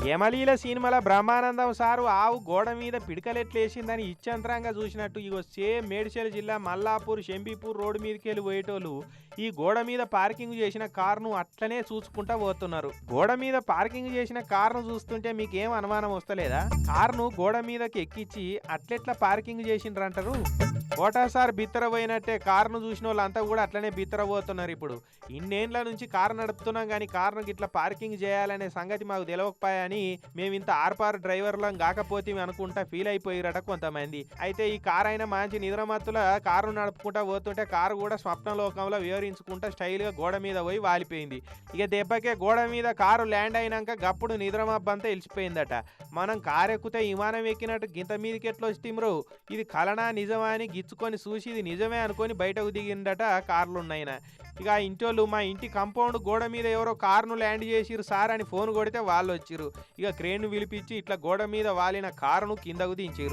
యమలీల సినిమాల బ్రహ్మానందం సారు ఆవు గోడ మీద పిడకలెట్లేసిందని ఇచ్చంతరంగా చూసినట్టు ఇగో సేమ్ మేడ్చల్ జిల్లా మల్లాపూర్ షంబీపూర్ రోడ్డు మీదకెళ్ళి పోయేటోళ్ళు ఈ గోడ మీద పార్కింగ్ చేసిన కారును అట్లనే చూసుకుంటా పోతున్నారు. గోడ మీద పార్కింగ్ చేసిన కారును చూస్తుంటే మీకేం అనుమానం వస్తలేదా? కారును గోడ మీదకి ఎక్కించి అట్లెట్లా పార్కింగ్ చేసిండ్రంటారు. కోటాసార్ బిత్తరపోయినట్టే కారును చూసిన వాళ్ళంతా కూడా అట్లనే బిత్తరపోతున్నారు. ఇప్పుడు ఇన్నేండ్ల నుంచి కారు నడుపుతున్నాం కానీ కారును గిట్లా పార్కింగ్ చేయాలనే సంగతి మాకు తెలియకపోయాని మేము ఇంత ఆర్పార్ డ్రైవర్లం కాకపోతే అనుకుంటా ఫీల్ అయిపోయారట కొంతమంది. అయితే ఈ కారు అయినా మంచి నిద్రమత్తుల కారు నడుపుకుంటా పోతుంటే కారు కూడా స్వప్నలోకంలో వివరించుకుంటా స్టైల్గా గోడ మీద పోయి వాలిపోయింది. ఇక దెబ్బకే గోడ మీద కారు ల్యాండ్ అయినాక గప్పుడు నిద్రమబ్బంతా తెలిసిపోయిందట. మనం కారు ఎక్కితే విమానం ఎక్కినట్టు గింత మీదకి ఎట్లా వస్తీమ్రో, ఇది కలనా నిజమా అని గిచ్చుకొని చూసి ఇది నిజమే అనుకొని బయటకు దిగిందట కార్లున్నాయిన. ఇక ఇంటోళ్ళు మా ఇంటి కంపౌండ్ గోడ మీద ఎవరో కారును ల్యాండ్ చేసిరు సార్ అని ఫోన్ కొడితే వాళ్ళు వచ్చిరు. ఇక క్రేన్ను పిలిపించి ఇట్లా గోడ మీద వాలిన కారును కిందకు దించిరు.